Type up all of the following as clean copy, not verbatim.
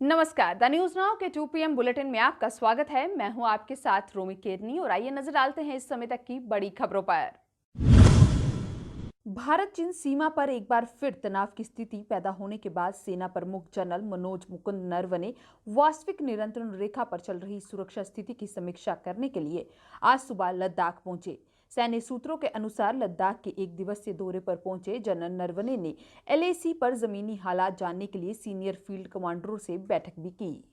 नमस्कार, the news now के 2 PM bulletin में आपका स्वागत है। मैं हूं आपके साथ रोमी केरनी और आइए नजर डालते हैं इस समय तक की बड़ी खबरों पर। भारत चीन सीमा पर एक बार फिर तनाव की स्थिति पैदा होने के बाद सेना प्रमुख जनरल मनोज मुकुंद नरवणे वास्तविक नियंत्रण रेखा पर चल रही सुरक्षा स्थिति की समीक्षा करने के लिए आज सुबह लद्दाख पहुंचे। सैन्य सूत्रों के अनुसार लद्दाख के एक दिवसीय दौरे पर पहुंचे जनरल नरवणे ने LAC पर जमीनी हालात जानने के लिए सीनियर फील्ड कमांडरों से बैठक भी की।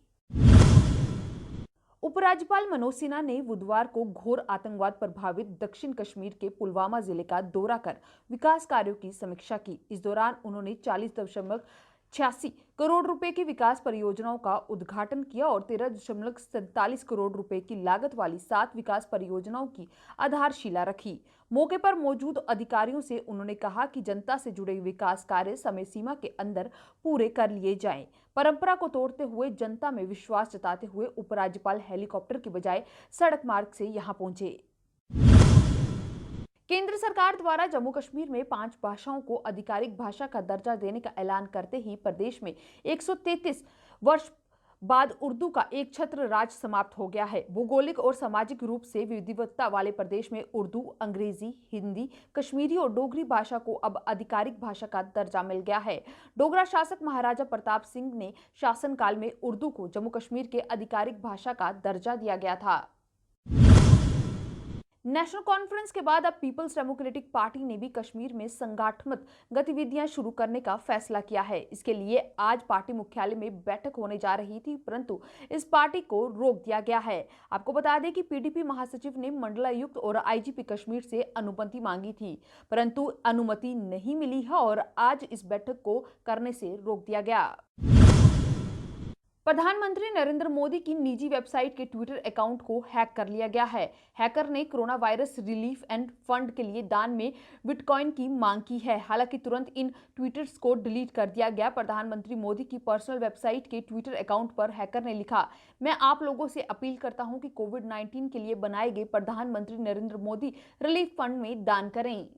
उपराज्यपाल मनोज सिन्हा ने बुधवार को घोर आतंकवाद प्रभावित दक्षिण कश्मीर के पुलवामा जिले का दौरा कर विकास कार्यों की समीक्षा की। इस दौरान उन्होंने 40.86 करोड़ रुपए की विकास परियोजनाओं का उद्घाटन किया और 13.47 करोड़ रुपए की लागत वाली 7 विकास परियोजनाओं की आधारशिला रखी। मौके पर मौजूद अधिकारियों से उन्होंने कहा कि जनता से जुड़े विकास कार्य समय सीमा के अंदर पूरे कर लिए जाएं। परंपरा को तोड़ते हुए जनता में विश्वास जताते हुए उपराज्यपाल हेलीकॉप्टर की बजाय सड़क मार्ग से यहां पहुंचे। केंद्र सरकार द्वारा जम्मू कश्मीर में 5 भाषाओं को आधिकारिक भाषा का दर्जा देने का ऐलान करते ही प्रदेश में 133 वर्ष बाद उर्दू का एक छत्र राज समाप्त हो गया है। भौगोलिक और सामाजिक रूप से विविधता वाले प्रदेश में उर्दू, अंग्रेजी, हिंदी, कश्मीरी और डोगरी भाषा को अब आधिकारिक भाषा का दर्जा मिल गया है। डोगरा शासक महाराजा प्रताप सिंह ने शासनकाल में उर्दू को जम्मू कश्मीर के आधिकारिक भाषा का दर्जा दिया गया था। नेशनल कॉन्फ्रेंस के बाद अब पीपल्स डेमोक्रेटिक पार्टी ने भी कश्मीर में संगठित गतिविधियां शुरू करने का फैसला किया है। इसके लिए आज पार्टी मुख्यालय में बैठक होने जा रही थी, परंतु इस पार्टी को रोक दिया गया है। आपको बता दें कि PDP महासचिव ने मंडलायुक्त और IGP कश्मीर से अनुमति मांगी थी, परंतु अनुमति नहीं मिली है और आज इस बैठक को करने से रोक दिया गया। प्रधानमंत्री नरेंद्र मोदी की निजी वेबसाइट के ट्विटर अकाउंट को हैक कर लिया गया है। हैकर ने corona virus relief end fund के लिए दान में बिटकॉइन की मांग की है। हालांकि तुरंत इन ट्वीट्स को डिलीट कर दिया गया। प्रधानमंत्री मोदी की पर्सनल वेबसाइट के ट्विटर अकाउंट पर हैकर ने लिखा, मैं आप लोगों से अपील करता हूं कि कोविड-19 के लिए बनाए गए प्रधानमंत्री नरेंद्र मोदी रिलीफ फंड में दान करें।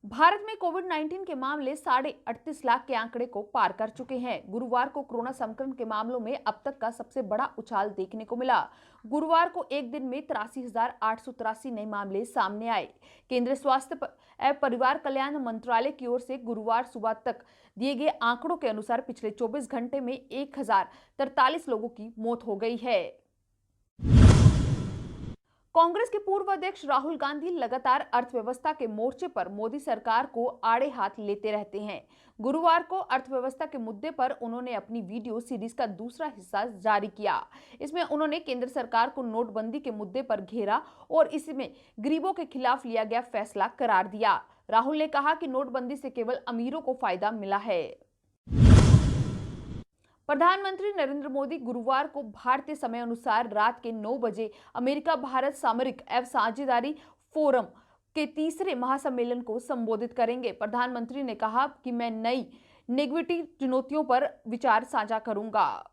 भारत में कोविड-19 के मामले 38.5 लाख के आंकड़े को पार कर चुके हैं। गुरुवार को कोरोना संक्रमण के मामलों में अब तक का सबसे बड़ा उछाल देखने को मिला। गुरुवार को एक दिन में 83,883 नए मामले सामने आए। केंद्रीय स्वास्थ्य एवं परिवार कल्याण मंत्रालय की ओर से गुरुवार सुबह तक दिए गए आंकड़ों के अनुसार पिछले 24 घंटे में 1043 लोगों की मौत हो गई है। कांग्रेस के पूर्व अध्यक्ष राहुल गांधी लगातार अर्थव्यवस्था के मोर्चे पर मोदी सरकार को आड़े हाथ लेते रहते हैं। गुरुवार को अर्थव्यवस्था के मुद्दे पर उन्होंने अपनी वीडियो सीरीज का दूसरा हिस्सा जारी किया। इसमें उन्होंने केंद्र सरकार को नोटबंदी के मुद्दे पर घेरा और इसमें गरीबों के खिलाफ लिया गया फैसला करार दिया। राहुल ने कहा कि नोटबंदी से केवल अमीरों को फायदा मिला है। प्रधानमंत्री नरेंद्र मोदी गुरुवार को भारतीय समय अनुसार रात के 9 बजे अमेरिका भारत सामरिक एवं साझेदारी फोरम के तीसरे महासम्मेलन को संबोधित करेंगे। प्रधानमंत्री ने कहा कि मैं नई नेगेटिव चुनौतियों पर विचार साझा करूंगा।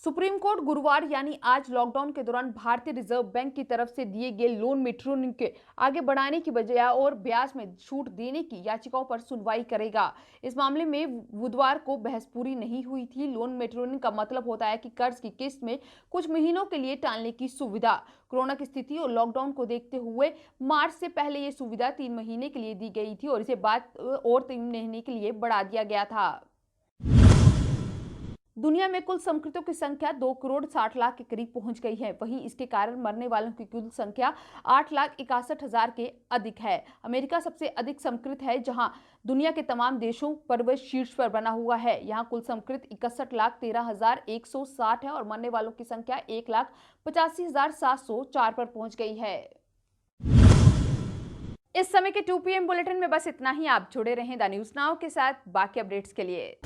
सुप्रीम कोर्ट गुरुवार यानी आज लॉकडाउन के दौरान भारतीय रिजर्व बैंक की तरफ से दिए गए लोन मेट्रोनिंग के आगे बढ़ाने की बजाय और ब्याज में छूट देने की याचिकाओं पर सुनवाई करेगा। इस मामले में बुधवार को बहस पूरी नहीं हुई थी। लोन मेट्रोनिंग का मतलब होता है कि कर्ज की किस्त में कुछ महीनों के लिए टालने की सुविधा। कोरोना की स्थिति और लॉकडाउन को देखते हुए मार्च से पहले ये सुविधा 3 महीने के लिए दी गई थी और इसे बाद और 3 महीने के लिए बढ़ा दिया गया था। दुनिया में कुल संक्रमितों की संख्या 2,60,00,000 के करीब पहुंच गई है। वहीं इसके कारण मरने वालों की कुल संख्या 8,61,000 के अधिक है। अमेरिका सबसे अधिक संक्रमित है, जहां दुनिया के तमाम देशों पर वह शीर्ष पर बना हुआ है। यहां कुल संक्रमित 61,13,160 है और मरने वालों की संख्या 1,85,704 पर पहुंच गई है। इस समय के 2 PM बुलेटिन में बस इतना ही। आप जुड़े रहें द न्यूज नाउ के साथ बाकी अपडेट्स के लिए।